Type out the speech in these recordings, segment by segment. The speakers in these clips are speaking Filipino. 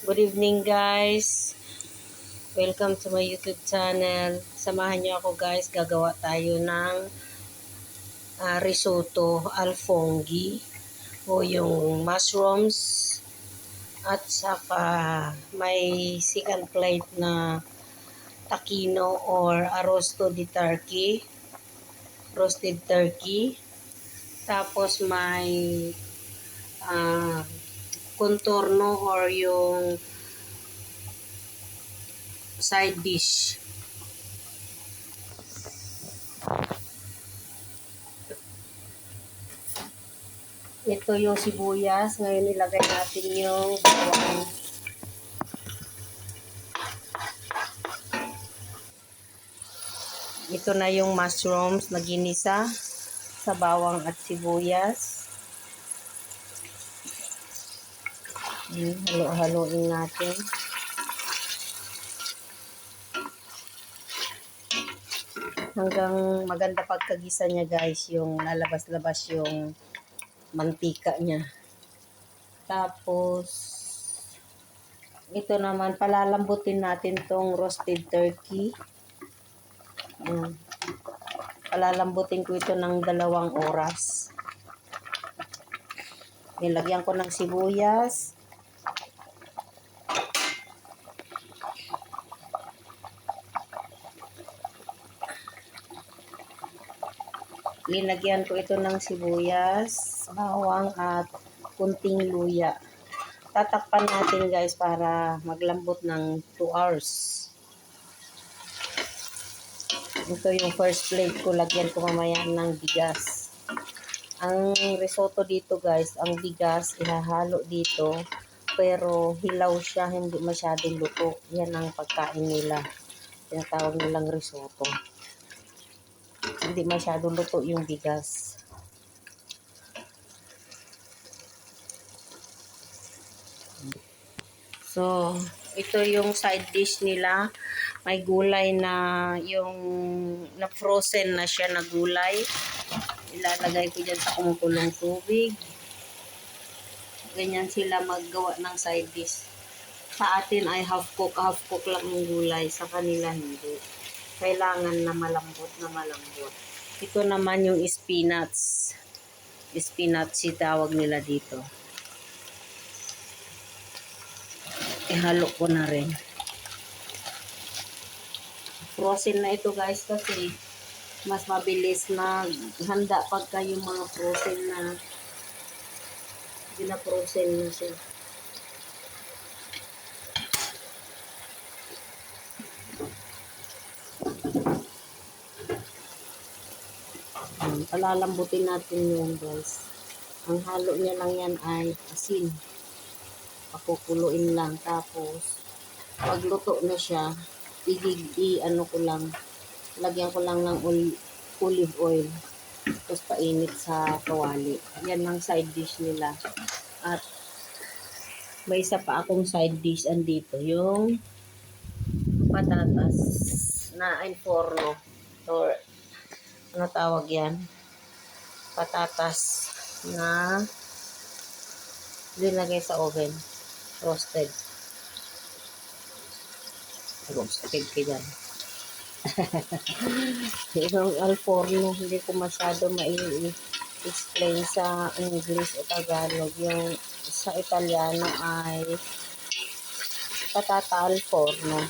Good evening guys. Welcome to my YouTube channel. Samahan niyo ako guys. Gagawa tayo ng risotto alfonghi o yung mushrooms at saka may second plate na takino or arrosto di turkey. Roasted turkey. Tapos may contorno or yung side dish. Ito yung sibuyas. Ngayon ilagay natin yung bawang. Ito na yung mushrooms na ginisa sa bawang at sibuyas. Halo-haloin natin. Hanggang maganda pagkagisa niya guys, yung lalabas-labas yung mantika niya. Tapos, ito naman, palalambutin natin tong roasted turkey. Palalambutin ko ito ng 2 oras. Nilagyan ko ng sibuyas. Linagyan ko ito ng sibuyas, bawang at kunting luya. Tatakpan natin guys para maglambot ng 2 hours. Ito yung first plate ko. Lagyan ko mamaya ng bigas. Ang risotto dito guys, ang bigas ihahalo dito. Pero hilaw siya, hindi masyadong luto. Yan ang pagkain nila. Tinatawag nilang risotto. Hindi masyadong luto yung bigas. So, ito yung side dish nila. May gulay na yung na-frozen na siya na gulay. Ilalagay ko dyan sa kumukulong tubig. Ganyan sila maggawa ng side dish. Sa atin ay half cook lang yung gulay. Sa kanila hindi. Kailangan na malambot na malambot. Ito naman yung spinach. Spinach si tawag nila dito. Ihalo ko na rin. Frozen na ito guys kasi mas mabilis na handa pagka yung mga frozen na frozen na siya. Palalambutin natin yun guys. Ang halo niya lang yan ay asin. Pakukuluin lang. Tapos pag luto na siya, ano ko lang, lagyan ko lang ng olive oil. Tapos painit sa kawali. Yan ang side dish nila. At may isa pa akong side dish andito. Yung patatas na inforno. Or ano tawag yan? Patatas na linagay sa oven. Roasted. Roasted ka dyan. Yung alforno, hindi ko masyado explain sa English o Tagalog. Yung sa Italiano ay patata alforno.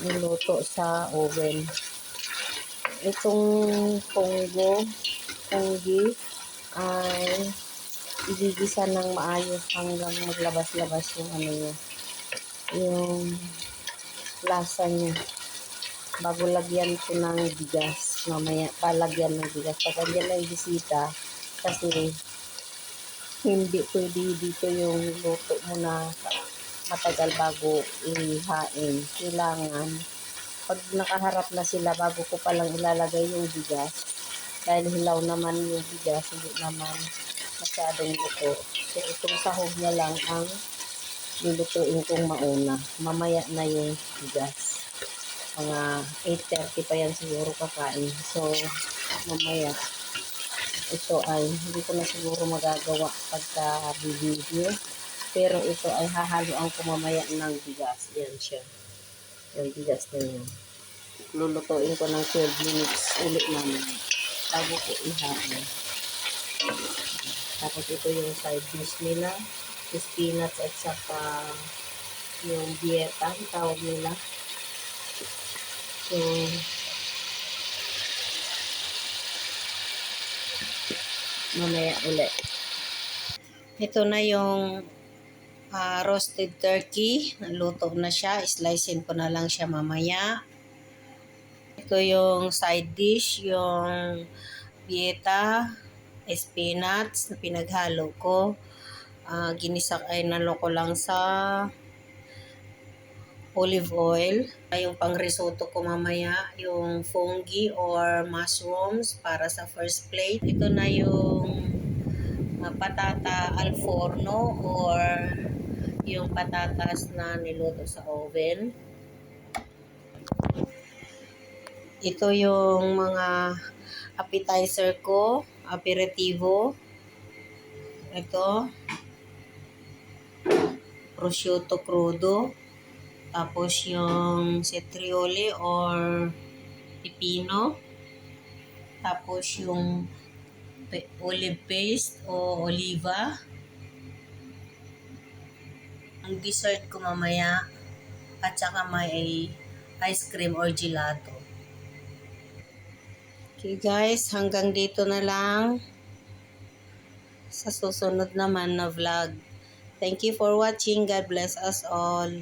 Niluto sa oven. Itong ponggi ay igigisa ng maayos hanggang maglabas-labas yung ano niya. Yung lasa niya. Bago lagyan ko ng bigas. Mamaya palagyan ng bigas. Pag andyan lang bisita, kasi hindi pwede dito yung luto mo na matagal bago ihain. Kailangan, pag nakaharap na sila, bago ko palang ilalagay yung bigas. Dahil hilaw naman yung bigas, hindi naman masyadong luto. So, itong sahog na lang ang lulutuin kong mauna. Mamaya na yung bigas. Mga 8:30 pa yan siguro kakain. So, mamaya, ito ay hindi ko na siguro magagawa pagka video. Pero ito ay hahaluan ko mamaya ng bigas. Yan siya. Yung bigas na yan. Lulutuin ko ng 12 minutes ulit namin. Bago ko ihain. Tapos ito yung side dish nila. Spinach at saka yung dieta, tawag nila. So, mamaya ulit. Ito na yung roasted turkey. Naluto na siya. Slicein ko na lang siya mamaya. Ito yung side dish, yung dieta, spinach na pinaghalo ko. Ginisak ay naloko lang sa olive oil. Yung pang risotto ko mamaya, yung fungi or mushrooms para sa first plate. Ito na yung patata al forno or yung patatas na niluto sa oven. Ito yung mga appetizer ko, aperitivo. Ito, prosciutto crudo. Tapos yung cetrioli or pipino. Tapos yung olive paste o oliva. Ang dessert ko mamaya. At saka may ice cream or gelato. Okay guys, hanggang dito na lang. Sa susunod naman na vlog. Thank you for watching. God bless us all.